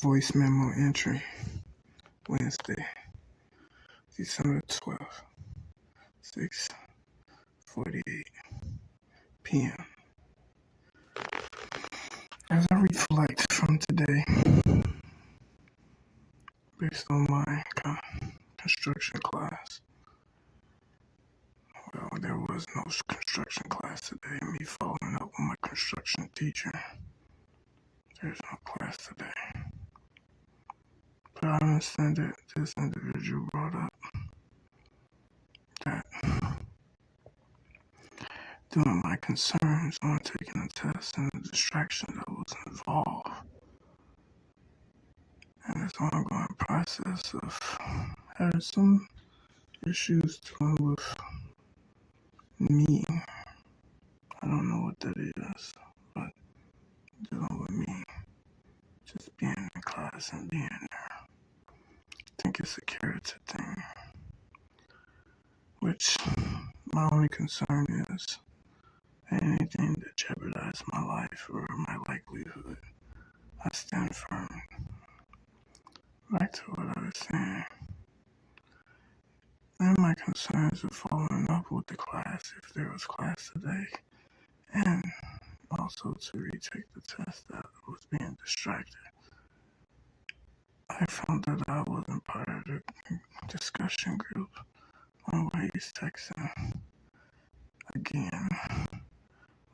Voice memo entry, Wednesday, December 12th, 6:48 p.m. As I reflect from today, based on my construction class, well, there was no construction class today. Me following up with my construction teacher. There's no class today. But I understand that this individual brought up that due to my concerns on taking a test and the distraction that was involved in this ongoing process of having some issues dealing with me. I don't know what that is, but dealing with me, just being in class and being there. I think it's a character thing, which my only concern is anything that jeopardizes my life or my livelihood, I stand firm. Back to what I was saying. And my concerns of following up with the class, if there was class today, and also to retake the test that was being distracted. I found that I wasn't part of the discussion group on what he's texting. Again,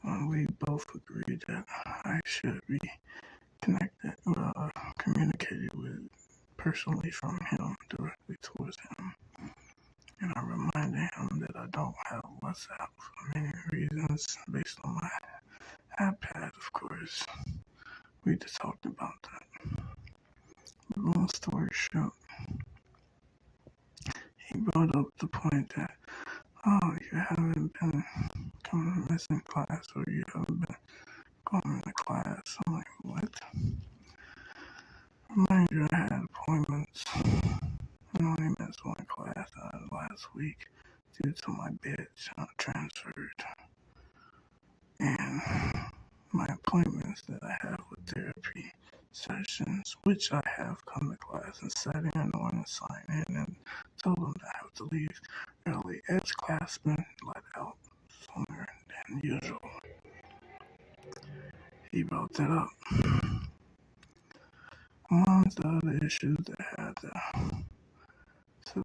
when we both agreed that I should be communicated with personally from him directly towards him. And I reminded him that I don't have WhatsApp for many reasons based on my iPad, of course. We just talked about that. Long story short, he brought up the point that, oh, you haven't been coming to missing class or you haven't been going to class. I'm like, what? Remind you, I had appointments. I only missed one class last week due to my bed transferred. And my appointments that I have with therapy sessions, which I have come to class and sat in on and signed in and told them that I have to leave early. As class been let out sooner than usual. He brought that up. Amongst the other issues that I had to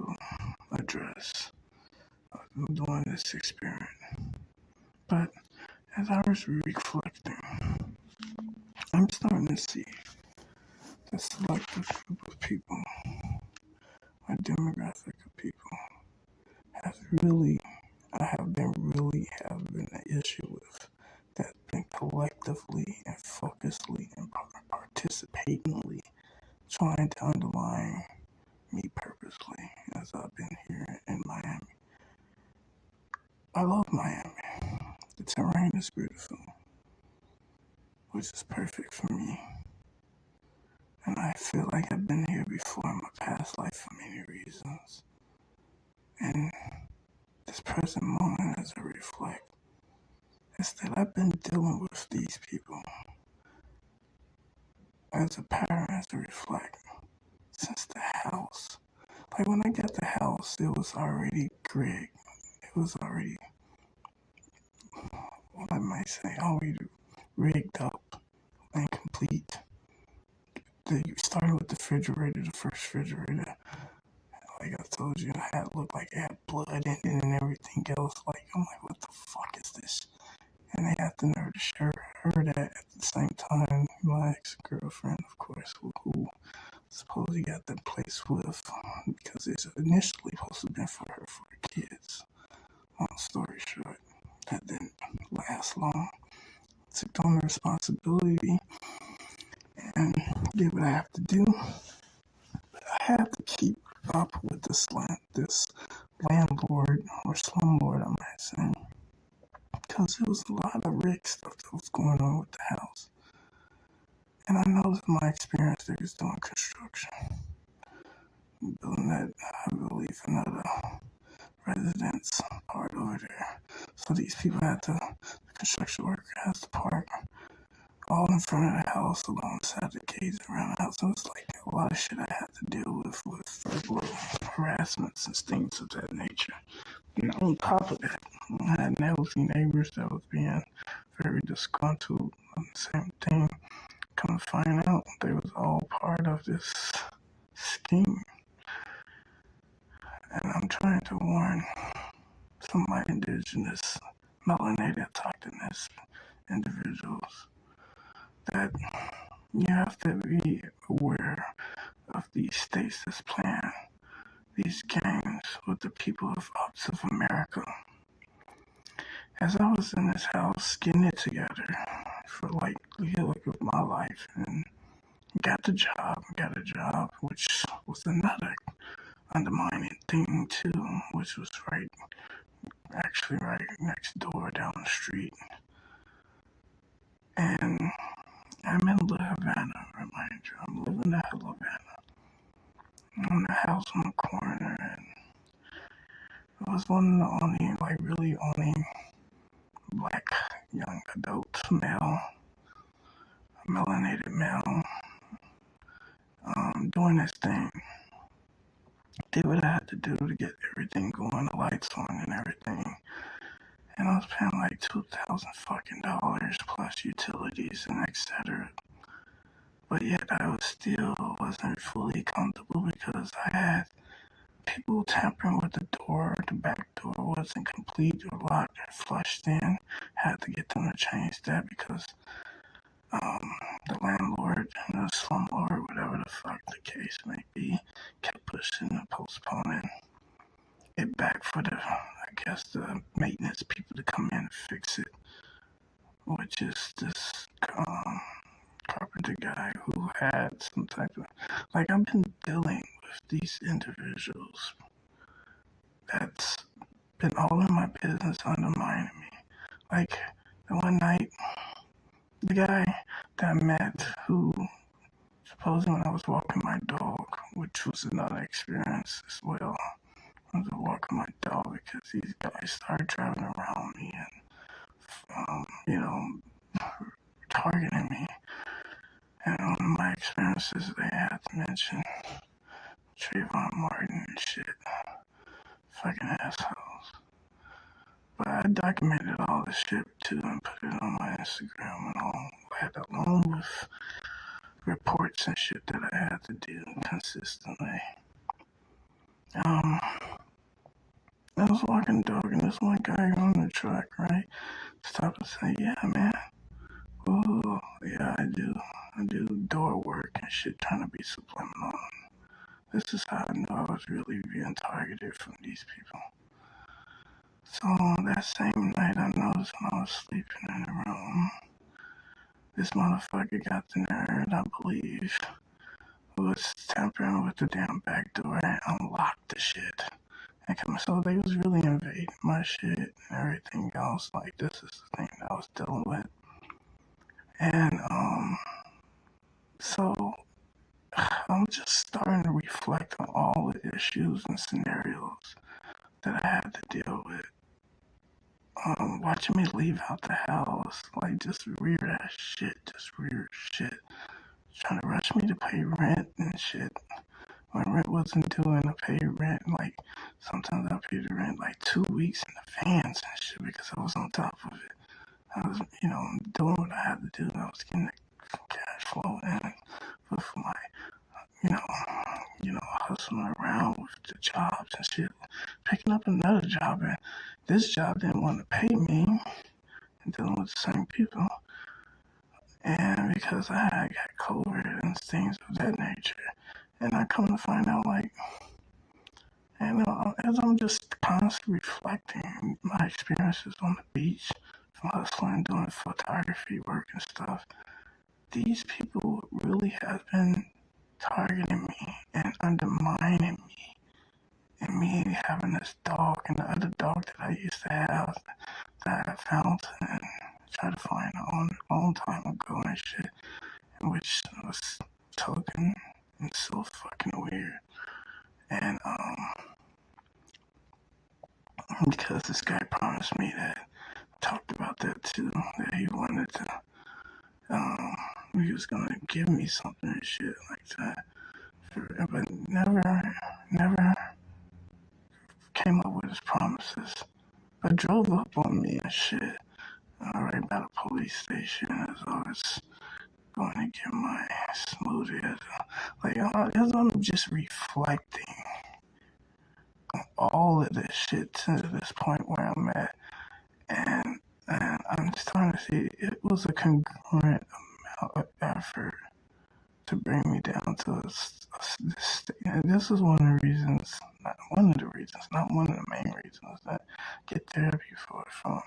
address during this experiment. But as I was reflecting, I'm starting to see the selective group of people, my demographic of people, I have been having an issue with that's been collectively and focusedly and participatingly trying to undermine me purposely as I've been here in Miami. I love Miami. The terrain is beautiful, which is perfect for me. And I feel like I've been here before in my past life for many reasons. And this present moment, as I reflect, is that I've been dealing with these people as a pattern, as I reflect, since the house. Like when I got the house, it was already rigged. It was already, what I might say, already rigged up and complete. You started with the refrigerator, the first refrigerator. Like I told you, I had looked like it had blood in it and everything else. Like, I'm like, what the fuck is this? And they had the nerve to share her that at the same time. My ex-girlfriend, of course, who supposedly got that place with, because it's initially supposed to have been for her, for her kids. Long story short, that didn't last long. Took on the responsibility and did what I have to do. But I had to keep up with this landlord or slumlord, I might say, because there was a lot of rig stuff that was going on with the house. And I know that my experience there is doing construction, building that, I believe, another residence part over there. So these people the construction worker has to park all in front of the house, alongside the gates around the house. So it's like a lot of shit I had to deal with verbal harassments and things of that nature. And on top of that, I had nosy neighbors that was being very disgruntled on the same thing. Come to find out, they was all part of this scheme. And I'm trying to warn some of my indigenous, melanated, autochthonous individuals that you have to be aware of these states that's playing these games with the people of America. As I was in this house getting it together for like the look of my life and got a job, which was another undermining thing too, which was actually right next door down the street. And I'm in La Havana, remind you, I'm living in La Havana. I'm in a house on the corner, and it was one of the only, really only black young adult male, melanated male, doing this thing. Did what I had to do to get everything going, the lights on and everything. And I was paying like $2,000 plus utilities and etc. But yet I wasn't fully comfortable because I had people tampering with the door. The back door wasn't complete or locked or flushed in. Had to get them to change that because the landlord, the slum lord, whatever the fuck the case may be, kept pushing and postponing it back for the maintenance people to come in and fix it, which is this carpenter guy who had some type of, I've been dealing with these individuals that's been all in my business undermining me. The one night, the guy that I met who, supposedly when I was walking my dog, which was another experience as well, I was walking my dog because these guys started driving around me and, targeting me. And one of my experiences, they had to mention Trayvon Martin and shit. Fucking assholes. But I documented all this shit too and put it on my Instagram and all that, along with reports and shit that I had to do consistently. I was walking the dog and this one guy on the truck, right, stopped and said, "Yeah, man. Oh, yeah, I do door work and shit, trying to be subliminal. This is how I knew I was really being targeted from these people." So that same night, I noticed when I was sleeping in the room, this motherfucker got the nerve, I believe, was tampering with the damn back door and unlocked the shit. So they was really invading my shit and everything else. This is the thing that I was dealing with. And so I'm just starting to reflect on all the issues and scenarios that I had to deal with. Watching me leave out the house, just weird ass shit, trying to rush me to pay rent and shit. When rent wasn't due and I paid rent, sometimes I paid the rent 2 weeks in advance and shit because I was on top of it. I was, doing what I had to do. I was getting the cash flow in with my, hustling around with the jobs and shit. Picking up another job, and this job didn't want to pay me, and dealing with the same people. And because I had got COVID and things of that nature, and I come to find out, as I'm just constantly reflecting my experiences on the beach, from hustling, doing photography work and stuff, these people really have been targeting me and undermining me. And me having this dog and the other dog that I used to have that I found and tried to find a long time ago and shit, which was token and so fucking weird. And because this guy promised me that, talked about that too, that he wanted to he was gonna give me something and shit like that. But never came up with his promises. But drove up on me and shit. Right by the police station as I was going to get my smoothie. As I'm just reflecting on all of this shit to this point where I'm at. And I'm starting to see it was a congruent amount of effort to bring me down to this state. And this is one of the reasons, not one of the main reasons that I get therapy from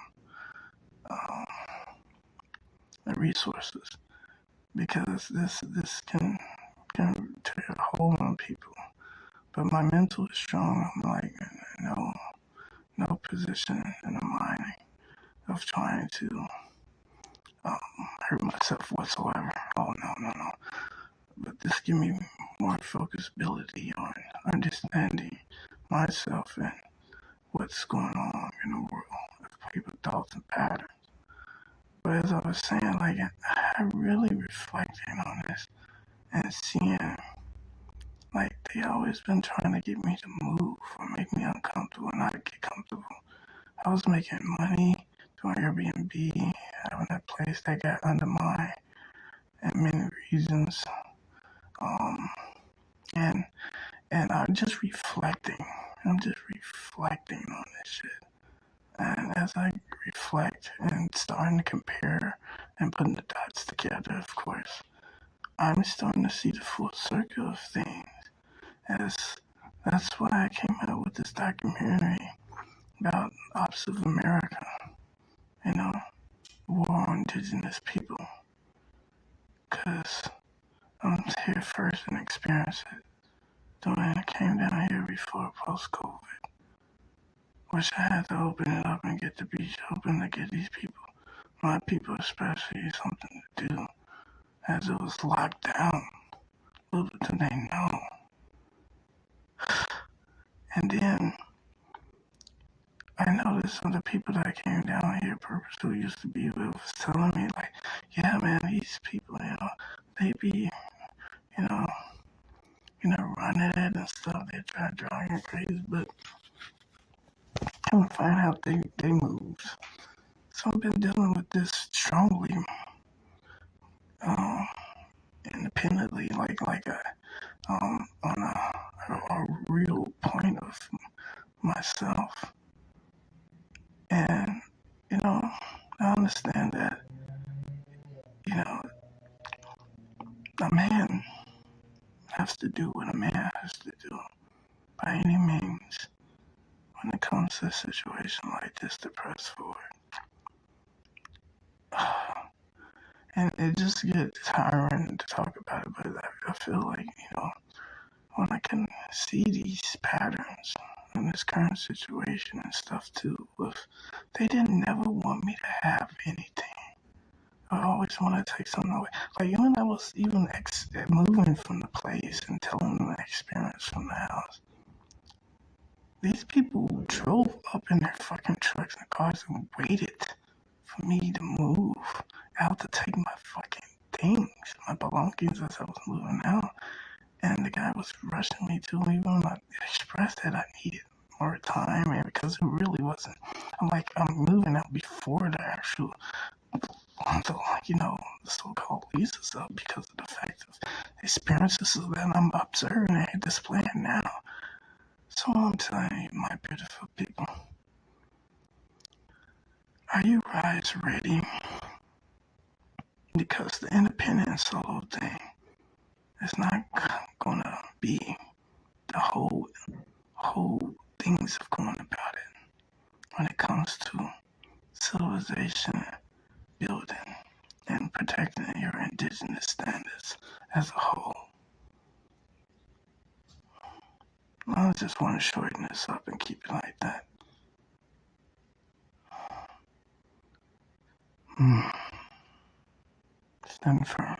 the resources. Because this can take a hold on people. But my mental is strong. I'm like, no position in the mind of trying to hurt myself whatsoever. Oh, no. But this give me more focusability on understanding myself and what's going on in the world of people's thoughts and patterns. But as I was saying, like, I really reflecting on this and seeing, like, they always been trying to get me to move or make me uncomfortable and not get comfortable. I was making money doing Airbnb, having that place that got undermined, and many reasons. And I'm just reflecting. I'm just reflecting on this shit. And as I reflect and starting to compare and putting the dots together, of course, I'm starting to see the full circle of things. That's why I came out with this documentary about Ops of America, war on Indigenous people. Because I'm here first and experience it. I came down here before post-COVID. Wish I had to open it up and get the beach open to get these people, my people especially, something to do, as it was locked down. Little did they know. And then I noticed some of the people that came down here purposely used to be with was telling me, like, yeah, man, these people, they be, running it and stuff. They try to draw you crazy, but come find out they moved. So I've been dealing with this strongly, independently, on a real point of myself. And, I understand that, a man has to do what a man has to do by any means when it comes to a situation like this to press forward. And it just gets tiring to talk about it, but I feel like, when I can see these patterns in this current situation and stuff too, they didn't never want me to have anything. I always want to take something away. Like, even I was moving from the place and telling them the experience from the house. These people drove up in their fucking trucks and cars and waited for me to move out to take my fucking things, my belongings as I was moving out. And the guy was rushing me to, even when I expressed that I needed more time, and because it really wasn't. I'm moving out before the actual, the so-called lease is up because of the fact of experiences that I'm observing and displaying now. So I'm telling you, my beautiful people, are you guys ready? Because the independent and solo thing is not gonna be the whole things of going about it when it comes to civilization building and protecting your indigenous standards as a whole. I just want to shorten this up and keep it like that. Stand firm.